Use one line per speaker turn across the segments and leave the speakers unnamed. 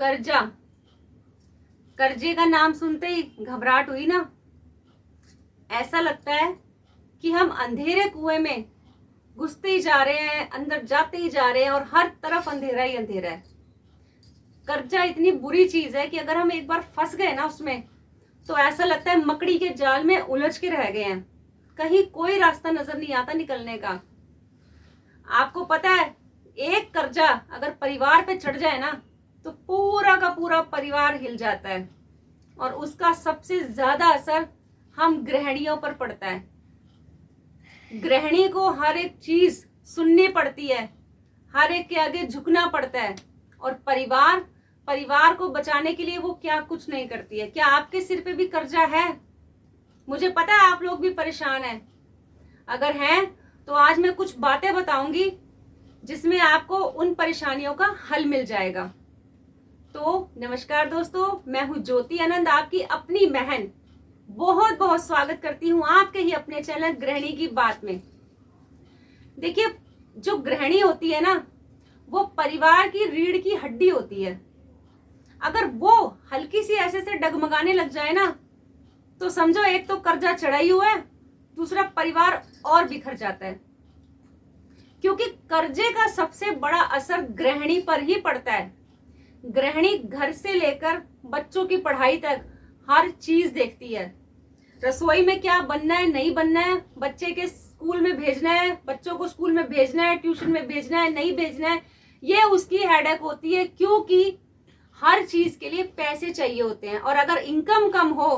कर्जा। कर्जे का नाम सुनते ही घबराहट हुई ना। ऐसा लगता है कि हम अंधेरे कुएं में घुसते ही जा रहे हैं, अंदर जाते ही जा रहे हैं और हर तरफ अंधेरा ही अंधेरा है। कर्जा इतनी बुरी चीज है कि अगर हम एक बार फंस गए ना उसमें, तो ऐसा लगता है मकड़ी के जाल में उलझ के रह गए हैं, कहीं कोई रास्ता नजर नहीं आता निकलने का। आपको पता है, एक कर्जा अगर परिवार पे चढ़ जाए ना, तो पूरा का पूरा परिवार हिल जाता है और उसका सबसे ज्यादा असर हम गृहिणियों पर पड़ता है। गृहिणी को हर एक चीज सुननी पड़ती है, हर एक के आगे झुकना पड़ता है और परिवार को बचाने के लिए वो क्या कुछ नहीं करती है। क्या आपके सिर पे भी कर्जा है? मुझे पता है आप लोग भी परेशान हैं। अगर हैं तो आज मैं कुछ बातें बताऊंगी जिसमें आपको उन परेशानियों का हल मिल जाएगा। तो नमस्कार दोस्तों, मैं हूं ज्योति आनंद, आपकी अपनी बहन। बहुत बहुत स्वागत करती हूं आपके ही अपने चैनल गृहिणी की बात में। देखिए, जो गृहिणी होती है ना, वो परिवार की रीढ़ की हड्डी होती है। अगर वो हल्की सी ऐसे से डगमगाने लग जाए ना, तो समझो एक तो कर्जा चढ़ा ही हुआ है, दूसरा परिवार और बिखर जाता है। क्योंकि कर्जे का सबसे बड़ा असर गृहिणी पर ही पड़ता है। गृहिणी घर से लेकर बच्चों की पढ़ाई तक हर चीज देखती है। रसोई में क्या बनना है, नहीं बनना है, बच्चे के स्कूल में भेजना है, बच्चों को स्कूल में भेजना है, ट्यूशन में भेजना है, नहीं भेजना है, ये उसकी हेडेक होती है। क्योंकि हर चीज के लिए पैसे चाहिए होते हैं और अगर इनकम कम हो,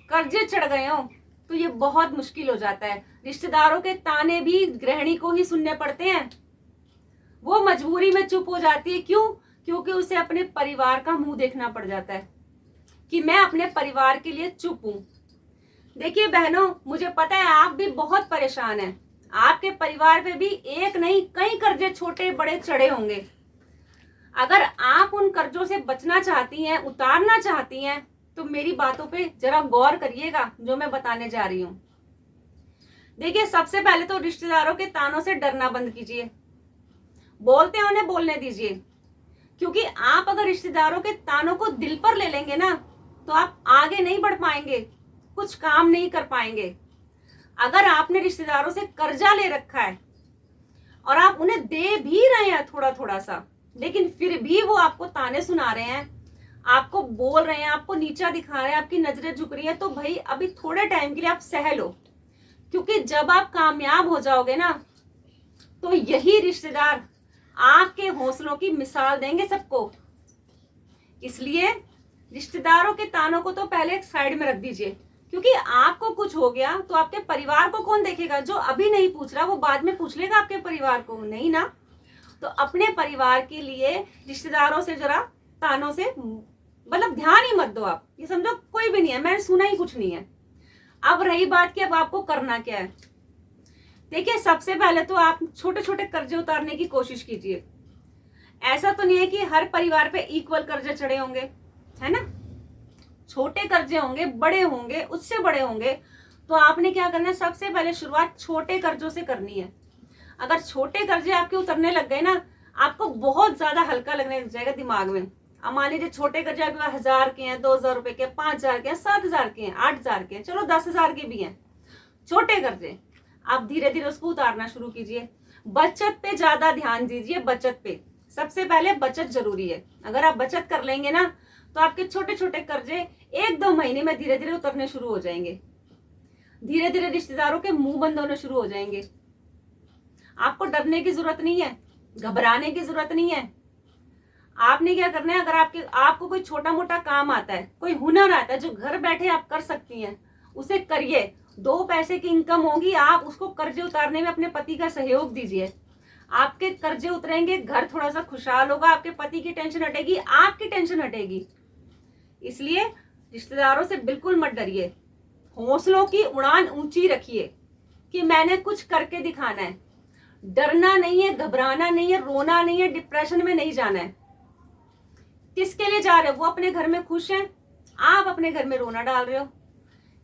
कर्जे चढ़ गए हो, तो ये बहुत मुश्किल हो जाता है। रिश्तेदारों के ताने भी गृहिणी को ही सुनने पड़ते हैं। वो मजबूरी में चुप हो जाती है। क्यों? क्योंकि उसे अपने परिवार का मुंह देखना पड़ जाता है कि मैं अपने परिवार के लिए चुप हूं। देखिए बहनों, मुझे पता है आप भी बहुत परेशान हैं। आपके परिवार पे भी एक नहीं कई कर्जे छोटे बड़े चढ़े होंगे। अगर आप उन कर्जों से बचना चाहती हैं, उतारना चाहती हैं, तो मेरी बातों पे जरा गौर करिएगा जो मैं बताने जा रही हूं। देखिए, सबसे पहले तो रिश्तेदारों के तानों से डरना बंद कीजिए। बोलते हैं उन्हें बोलने दीजिए। क्योंकि आप अगर रिश्तेदारों के तानों को दिल पर ले लेंगे ना, तो आप आगे नहीं बढ़ पाएंगे, कुछ काम नहीं कर पाएंगे। अगर आपने रिश्तेदारों से कर्जा ले रखा है और आप उन्हें दे भी रहे हैं थोड़ा थोड़ा सा, लेकिन फिर भी वो आपको ताने सुना रहे हैं, आपको बोल रहे हैं, आपको नीचा दिखा रहे हैं, आपकी नजरें झुक रही है, तो भाई अभी थोड़े टाइम के लिए आप सह लो। क्योंकि जब आप कामयाब हो जाओगे ना, तो यही रिश्तेदार आपके हौसलों की मिसाल देंगे सबको। इसलिए रिश्तेदारों के तानों को तो पहले एक साइड में रख दीजिए। क्योंकि आपको कुछ हो गया तो आपके परिवार को कौन देखेगा? जो अभी नहीं पूछ रहा वो बाद में पूछ लेगा आपके परिवार को, नहीं ना? तो अपने परिवार के लिए रिश्तेदारों से जरा तानों से मतलब ध्यान ही मत दो। आप ये समझो कोई भी नहीं है, मैंने सुना ही कुछ नहीं है। अब रही बात कि अब आपको करना क्या है। देखिए, सबसे पहले तो आप छोटे छोटे कर्जे उतारने की कोशिश कीजिए। ऐसा तो नहीं है कि हर परिवार पे इक्वल कर्जे चढ़े होंगे, है ना? छोटे कर्जे होंगे, बड़े होंगे, उससे बड़े होंगे। तो आपने क्या करना है, सबसे पहले शुरुआत छोटे कर्जों से करनी है। अगर छोटे कर्जे आपके उतरने लग गए ना, आपको बहुत ज्यादा हल्का लगने लग जाएगा दिमाग में। अब मान लीजिए छोटे कर्जे आपके पास 1000 के हैं, 2000 रुपए के, 5000 के हैं, 7000 के हैं, 8000 के हैं, चलो 10000 के भी हैं। छोटे कर्जे आप धीरे धीरे उसको उतारना शुरू कीजिए। बचत पे ज्यादा ध्यान दीजिए। बचत पे सबसे पहले बचत जरूरी है। अगर आप बचत कर लेंगे ना, तो आपके छोटे छोटे कर्जे 1-2 महीने में धीरे धीरे उतरने शुरू हो जाएंगे। धीरे धीरे रिश्तेदारों के मुंह बंद होने शुरू हो जाएंगे। आपको डरने की जरूरत नहीं है, घबराने की जरूरत नहीं है। आपने क्या करना है, अगर आपको कोई छोटा मोटा काम आता है, कोई हुनर आता है जो घर बैठे आप कर सकती हैं, उसे करिए। 2 पैसे की इनकम होगी, आप उसको कर्जे उतारने में अपने पति का सहयोग दीजिए। आपके कर्जे उतरेंगे, घर थोड़ा सा खुशहाल होगा, आपके पति की टेंशन हटेगी, आपकी टेंशन हटेगी। इसलिए रिश्तेदारों से बिल्कुल मत डरिए। हौसलों की उड़ान ऊंची रखिए कि मैंने कुछ करके दिखाना है। डरना नहीं है, घबराना नहीं है, रोना नहीं है, डिप्रेशन में नहीं जाना है। किसके लिए जा रहे हो? वो अपने घर में खुश हैं, आप अपने घर में रोना डाल रहे हो।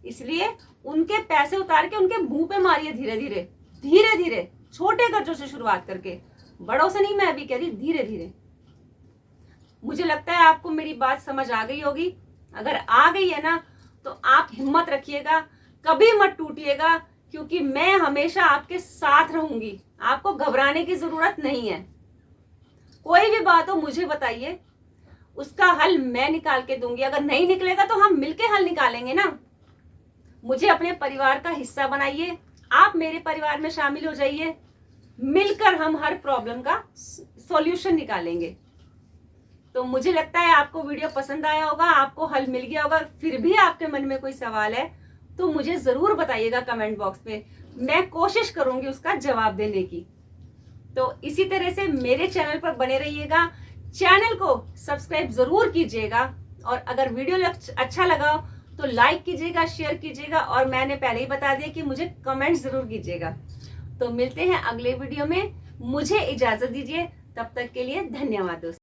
इसलिए उनके पैसे उतार के उनके मुंह पे मारिए धीरे धीरे धीरे धीरे, छोटे कर्जों से शुरुआत करके, बड़ों से नहीं, मैं अभी कह रही, धीरे धीरे। मुझे लगता है आपको मेरी बात समझ आ गई होगी। अगर आ गई है ना तो आप हिम्मत रखिएगा, कभी मत टूटिएगा, क्योंकि मैं हमेशा आपके साथ रहूंगी। आपको घबराने की जरूरत नहीं है। कोई भी बात हो मुझे बताइए, उसका हल मैं निकाल के दूंगी। अगर नहीं निकलेगा तो हम मिलके हल निकालेंगे ना। मुझे अपने परिवार का हिस्सा बनाइए, आप मेरे परिवार में शामिल हो जाइए, मिलकर हम हर प्रॉब्लम का सॉल्यूशन निकालेंगे। तो मुझे लगता है आपको वीडियो पसंद आया होगा, आपको हल मिल गया होगा। फिर भी आपके मन में कोई सवाल है तो मुझे जरूर बताइएगा कमेंट बॉक्स पे, मैं कोशिश करूंगी उसका जवाब देने की। तो इसी तरह से मेरे चैनल पर बने रहिएगा, चैनल को सब्सक्राइब जरूर कीजिएगा, और अगर वीडियो अच्छा लगा तो लाइक कीजिएगा, शेयर कीजिएगा, और मैंने पहले ही बता दिया कि मुझे कमेंट जरूर कीजिएगा। तो मिलते हैं अगले वीडियो में, मुझे इजाजत दीजिए, तब तक के लिए धन्यवाद दोस्तों।